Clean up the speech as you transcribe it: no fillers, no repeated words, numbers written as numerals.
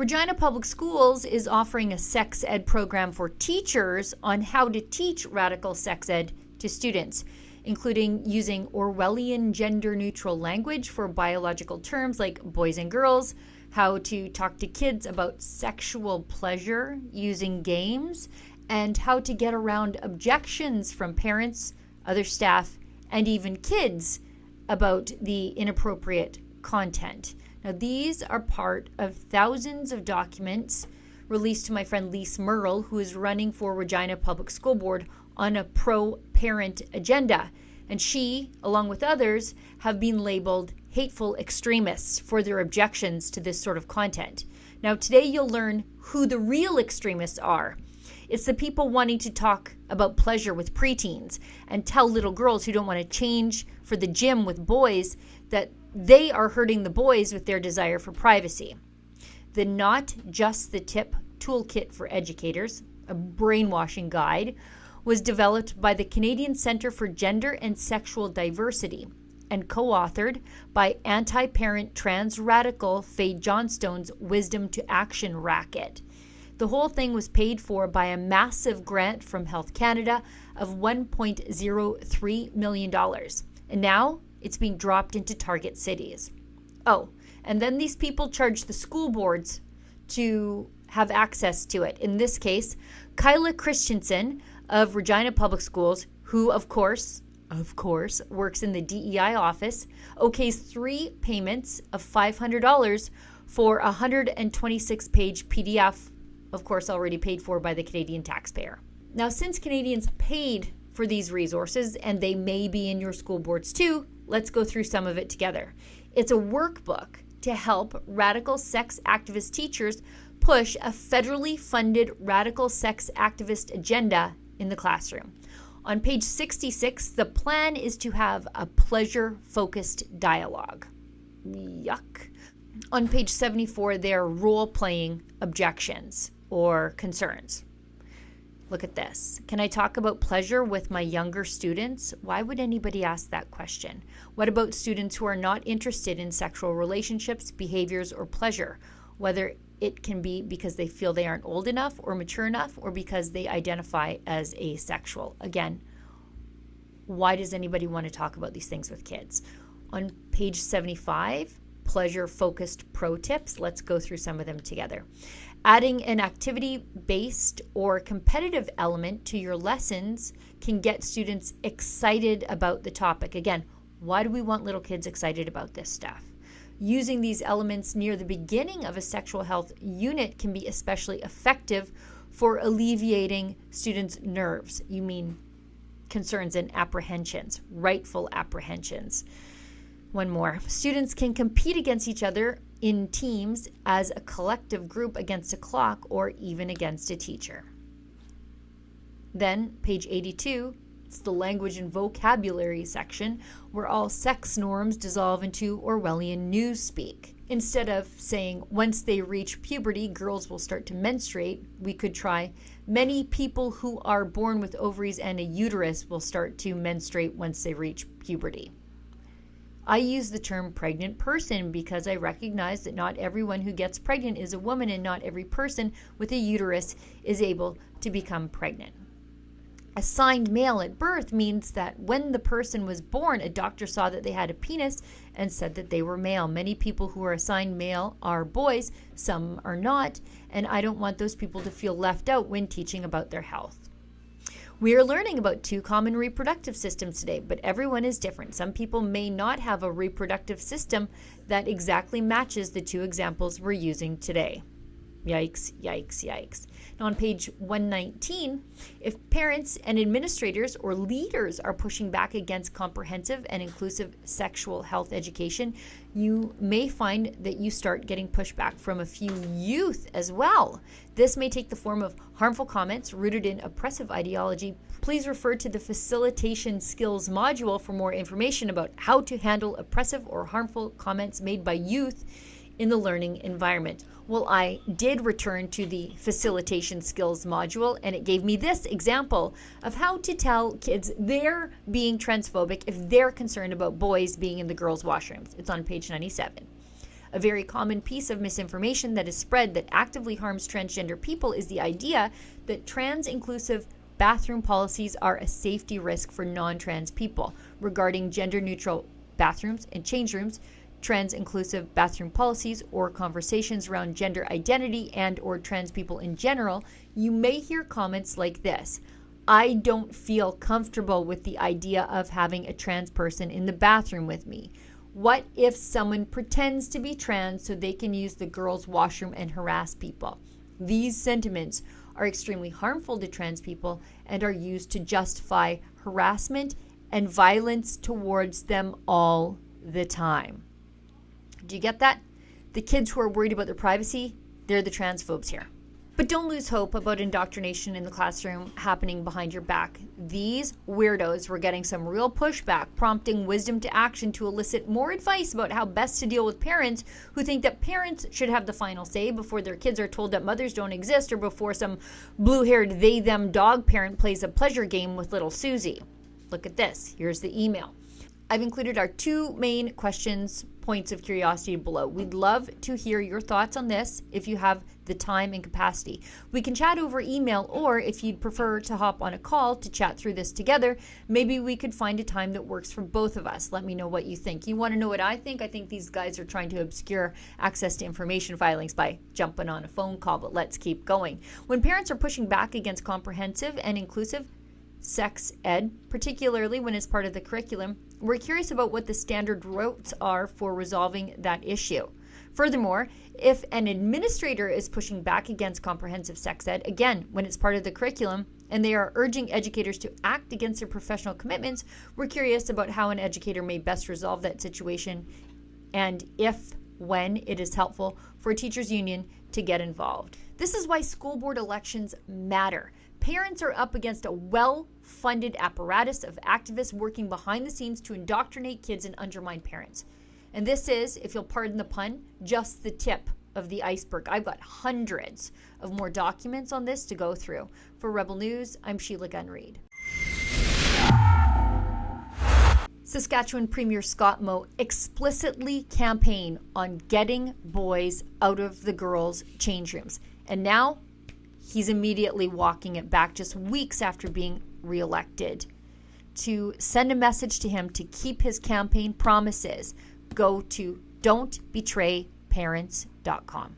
Regina Public Schools is offering a sex ed program for teachers on how to teach radical sex ed to students, including using Orwellian gender-neutral language for biological terms like boys and girls, how to talk to kids about sexual pleasure using games, and how to get around objections from parents, other staff, and even kids about the inappropriate content. Now, these are part of thousands of documents released to my friend Lise Merle, who is running for Regina Public School Board on a pro-parent agenda. And she, along with others, have been labeled hateful extremists for their objections to this sort of content. Now, today you'll learn who the real extremists are. It's the people wanting to talk about pleasure with preteens and tell little girls who don't want to change for the gym with boys that they are hurting the boys with their desire for privacy. The Not Just the Tip toolkit for educators, a brainwashing guide, was developed by the Canadian Centre for Gender and Sexual Diversity and co-authored by anti-parent trans radical Faye Johnstone's Wisdom to Action racket. The whole thing was paid for by a massive grant from Health Canada of $1.03 million. And now it's being dropped into target cities. Oh, and then these people charge the school boards to have access to it. In this case, Kyla Christensen of Regina Public Schools, who of course, works in the DEI office, okays 3 payments of $500 for a 126-page PDF, of course already paid for by the Canadian taxpayer. Now, since Canadians paid for these resources, and they may be in your school boards too, let's go through some of it together. It's a workbook to help radical sex activist teachers push a federally funded radical sex activist agenda in the classroom. On page 66, the plan is to have a pleasure-focused dialogue. Yuck. On page 74, they're role-playing objections or concerns. Look at this. Can I talk about pleasure with my younger students? Why would anybody ask that question? What about students who are not interested in sexual relationships, behaviors, or pleasure? Whether it can be because they feel they aren't old enough or mature enough, or because they identify as asexual. Again, why does anybody want to talk about these things with kids? On page 75, pleasure-focused pro tips. Let's go through some of them together. Adding an activity-based or competitive element to your lessons can get students excited about the topic. Again, why do we want little kids excited about this stuff? Using these elements near the beginning of a sexual health unit can be especially effective for alleviating students' nerves. You mean concerns and apprehensions, rightful apprehensions. One more. Students can compete against each other in teams as a collective group against a clock or even against a teacher. Then, page 82, it's the language and vocabulary section where all sex norms dissolve into Orwellian newspeak. Instead of saying, once they reach puberty, girls will start to menstruate, we could try, many people who are born with ovaries and a uterus will start to menstruate once they reach puberty. I use the term pregnant person because I recognize that not everyone who gets pregnant is a woman, and not every person with a uterus is able to become pregnant. Assigned male at birth means that when the person was born, a doctor saw that they had a penis and said that they were male. Many people who are assigned male are boys, some are not, and I don't want those people to feel left out when teaching about their health. We are learning about 2 common reproductive systems today, but everyone is different. Some people may not have a reproductive system that exactly matches the 2 examples we're using today. Yikes, yikes, yikes. Now on page 119, if parents and administrators or leaders are pushing back against comprehensive and inclusive sexual health education, you may find that you start getting pushback from a few youth as well. This may take the form of harmful comments rooted in oppressive ideology. Please refer to the Facilitation Skills module for more information about how to handle oppressive or harmful comments made by youth in the learning environment. Well, I did return to the Facilitation Skills module, and it gave me this example of how to tell kids they're being transphobic if they're concerned about boys being in the girls' washrooms. It's on page 97. A very common piece of misinformation that is spread that actively harms transgender people is the idea that trans-inclusive bathroom policies are a safety risk for non-trans people. Regarding gender-neutral bathrooms and change rooms, trans-inclusive bathroom policies, or conversations around gender identity and or trans people in general, you may hear comments like this: I don't feel comfortable with the idea of having a trans person in the bathroom with me. What if someone pretends to be trans so they can use the girls' washroom and harass people? These sentiments are extremely harmful to trans people and are used to justify harassment and violence towards them all the time. Do you get that? The kids who are worried about their privacy, they're the transphobes here. But don't lose hope about indoctrination in the classroom happening behind your back. These weirdos were getting some real pushback, prompting Wisdom to Action to elicit more advice about how best to deal with parents who think that parents should have the final say before their kids are told that mothers don't exist, or before some blue-haired they-them dog parent plays a pleasure game with little Susie. Look at this. Here's the email. I've included our 2 main points of curiosity below. We'd love to hear your thoughts on this if you have the time and capacity. We can chat over email, or if you'd prefer to hop on a call to chat through this together, maybe we could find a time that works for both of us. Let me know what you think. You want to know what I think? I think these guys are trying to obscure access to information filings by jumping on a phone call, but let's keep going. When parents are pushing back against comprehensive and inclusive sex ed, particularly when it's part of the curriculum, we're curious about what the standard routes are for resolving that issue. Furthermore, if an administrator is pushing back against comprehensive sex ed, again, when it's part of the curriculum, and they are urging educators to act against their professional commitments, we're curious about how an educator may best resolve that situation, and when it is helpful for a teachers' union to get involved. This is why school board elections matter. Parents are up against a well-funded apparatus of activists working behind the scenes to indoctrinate kids and undermine parents. And this is, if you'll pardon the pun, just the tip of the iceberg. I've got hundreds of more documents on this to go through. For Rebel News, I'm Sheila Gunn Reid. Saskatchewan Premier Scott Moe explicitly campaigned on getting boys out of the girls' change rooms. And now he's immediately walking it back just weeks after being reelected. To send a message to him to keep his campaign promises, go to don'tbetrayparents.com.